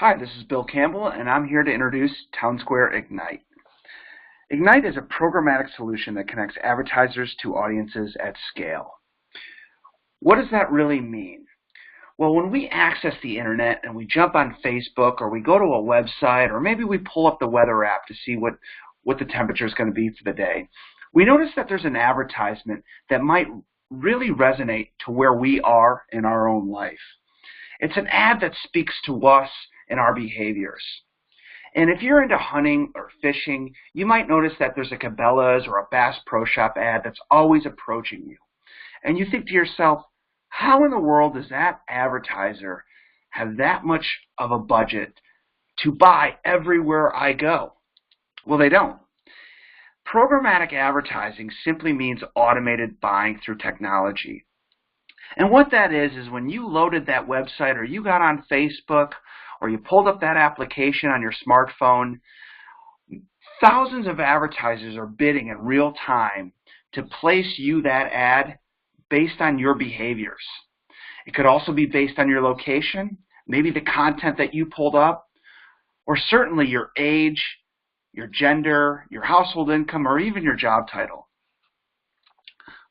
Hi, this is Bill Campbell, and I'm here to introduce TownSquare Ignite. Ignite is a programmatic solution that connects advertisers to audiences at scale. What does that really mean? Well, when we access the internet and we jump on Facebook or we go to a website or maybe we pull up the weather app to see what the temperature is going to be for the day, we notice that there's an advertisement that might really resonate to where we are in our own life. It's an ad that speaks to us and our behaviors. And if you're into hunting or fishing, you might notice that there's a Cabela's or a Bass Pro Shop ad that's always approaching you. And you think to yourself, how in the world does that advertiser have that much of a budget to buy everywhere I go? Well, they don't. Programmatic advertising simply means automated buying through technology. And what that is when you loaded that website or you got on Facebook or you pulled up that application on your smartphone, thousands of advertisers are bidding in real time to place you that ad based on your behaviors. It could also be based on your location, maybe the content that you pulled up, or certainly your age, your gender, your household income, or even your job title.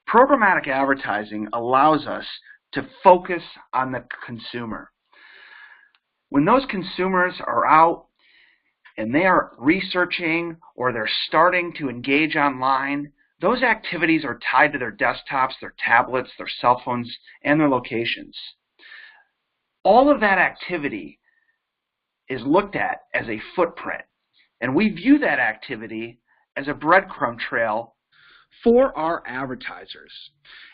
Programmatic advertising allows us to focus on the consumer. When those consumers are out and they are researching or they're starting to engage online, those activities are tied to their desktops, their tablets, their cell phones, and their locations. All of that activity is looked at as a footprint, and we view that activity as a breadcrumb trail for our advertisers.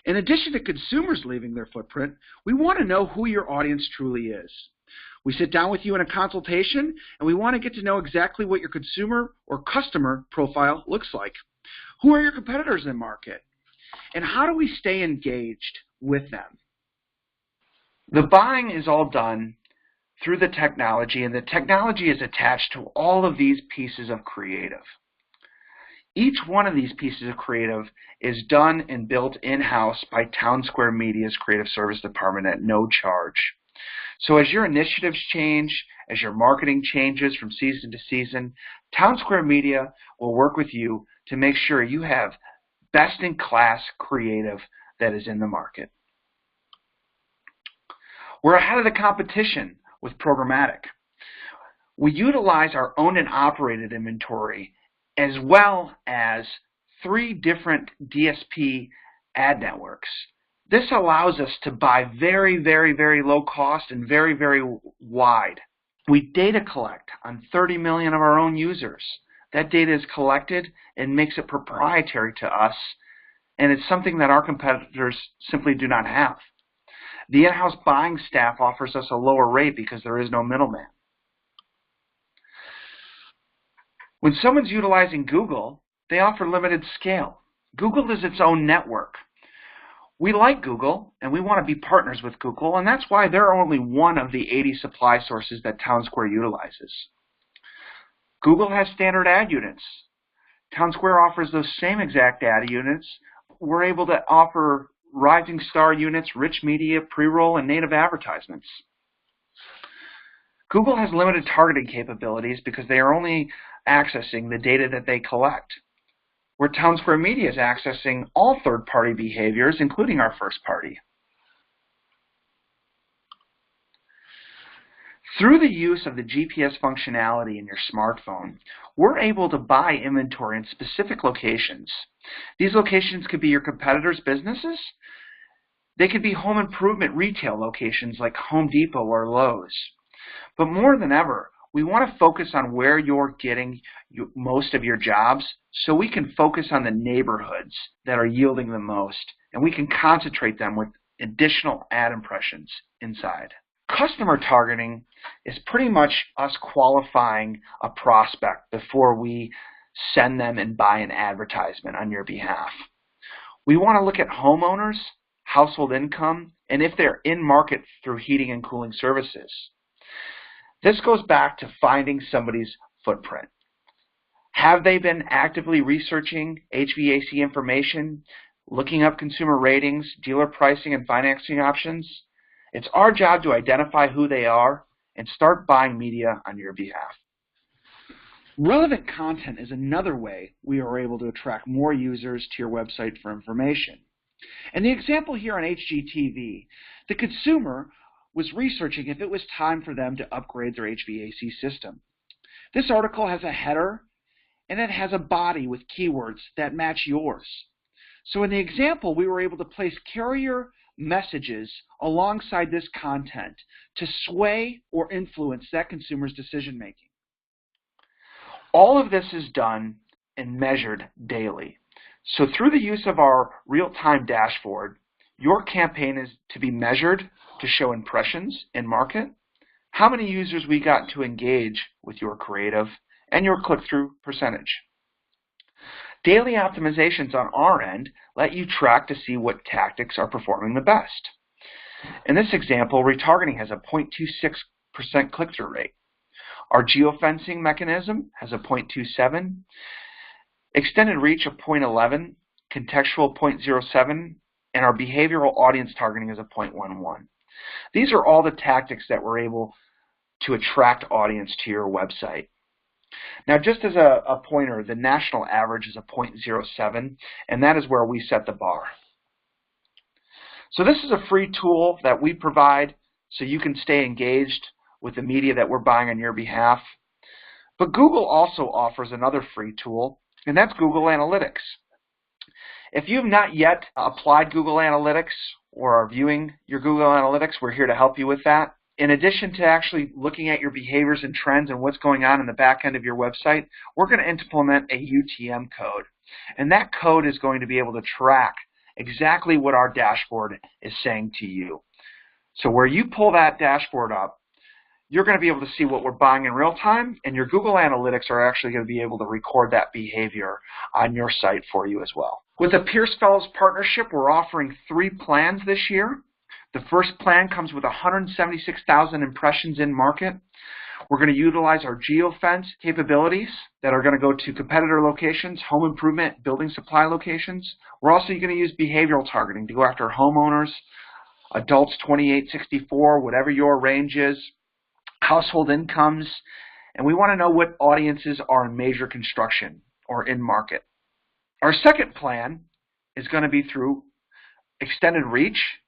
In addition to consumers leaving their footprint, we want to know who your audience truly is. We sit down with you in a consultation and we want to get to know exactly what your consumer or customer profile looks like. Who are your competitors in the market? And how do we stay engaged with them? The buying is all done through the technology, and the technology is attached to all of these pieces of creative. Each one of these pieces of creative is done and built in-house by TownSquare Media's Creative Service Department at no charge. So as your initiatives change, as your marketing changes from season to season, TownSquare Media will work with you to make sure you have best-in-class creative that is in the market. We're ahead of the competition with programmatic. We utilize our owned and operated inventory as well as 3 different DSP ad networks. This allows us to buy very, very, very low cost and very, very wide. We data collect on 30 million of our own users. That data is collected and makes it proprietary to us, and it's something that our competitors simply do not have. The in-house buying staff offers us a lower rate because there is no middleman. When someone's utilizing Google, they offer limited scale. Google is its own network. We like Google, and we want to be partners with Google, and that's why they're only one of the 80 supply sources that TownSquare utilizes. Google has standard ad units. TownSquare offers those same exact ad units. We're able to offer rising star units, rich media, pre-roll, and native advertisements. Google has limited targeting capabilities because they are only accessing the data that they collect, where TownSquare Media is accessing all third-party behaviors, including our first-party. Through the use of the GPS functionality in your smartphone, we're able to buy inventory in specific locations. These locations could be your competitors' businesses. They could be home improvement retail locations like Home Depot or Lowe's. But more than ever, we want to focus on where you're getting most of your jobs so we can focus on the neighborhoods that are yielding the most, and we can concentrate them with additional ad impressions inside. Customer targeting is pretty much us qualifying a prospect before we send them and buy an advertisement on your behalf. We want to look at homeowners, household income, and if they're in market through heating and cooling services. This goes back to finding somebody's footprint. Have they been actively researching HVAC information, looking up consumer ratings, dealer pricing, and financing options? It's our job to identify who they are and start buying media on your behalf. Relevant content is another way we are able to attract more users to your website for information. In the example here on HGTV, the consumer was researching if it was time for them to upgrade their HVAC system. This article has a header and it has a body with keywords that match yours. So in the example, we were able to place carrier messages alongside this content to sway or influence that consumer's decision making. All of this is done and measured daily. So through the use of our real-time dashboard, your campaign is to be measured to show impressions in market, how many users we got to engage with your creative, and your click-through percentage. Daily optimizations on our end let you track to see what tactics are performing the best. In this example, retargeting has a 0.26% click-through rate. Our geofencing mechanism has a 0.27, extended reach of 0.11, contextual 0.07, and our behavioral audience targeting is a 0.11. These are all the tactics that we're able to attract audience to your website. Now, just as a pointer, the national average is a 0.07, and that is where we set the bar. So this is a free tool that we provide so you can stay engaged with the media that we're buying on your behalf. But Google also offers another free tool, and that's Google Analytics. If you've not yet applied Google Analytics or are viewing your Google Analytics, we're here to help you with that. In addition to actually looking at your behaviors and trends and what's going on in the back end of your website, we're going to implement a UTM code. And that code is going to be able to track exactly what our dashboard is saying to you. So where you pull that dashboard up, you're going to be able to see what we're buying in real time, and your Google Analytics are actually going to be able to record that behavior on your site for you as well. With the Peirce Phelps partnership, we're offering 3 plans this year. The first plan comes with 176,000 impressions in market. We're going to utilize our geofence capabilities that are going to go to competitor locations, home improvement, building supply locations. We're also going to use behavioral targeting to go after homeowners, adults 28-64, whatever your range is, household incomes, and we want to know what audiences are in major construction or in market. Our second plan is going to be through extended reach,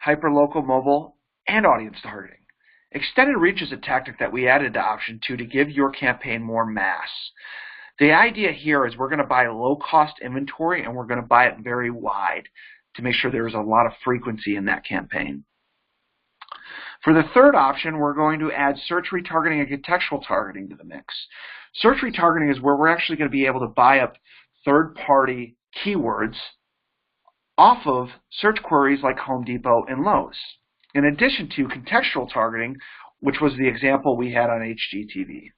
hyperlocal mobile, and audience targeting. Extended reach is a tactic that we added to option 2 to give your campaign more mass. The idea here is we're going to buy low-cost inventory and we're going to buy it very wide to make sure there's a lot of frequency in that campaign. For the third option, we're going to add search retargeting and contextual targeting to the mix. Search retargeting is where we're actually going to be able to buy up third-party keywords off of search queries like Home Depot and Lowe's, in addition to contextual targeting, which was the example we had on HGTV.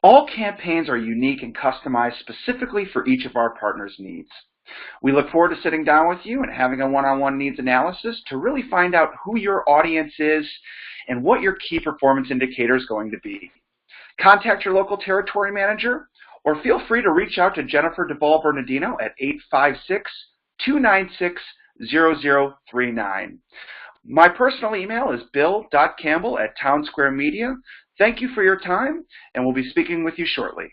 All campaigns are unique and customized specifically for each of our partners' needs. We look forward to sitting down with you and having a one-on-one needs analysis to really find out who your audience is and what your key performance indicator is going to be. Contact your local territory manager or feel free to reach out to Jennifer Duvall-Bernardino at 856-296-0039. My personal email is bill.campbell@townsquaremedia. Thank you for your time, and we'll be speaking with you shortly.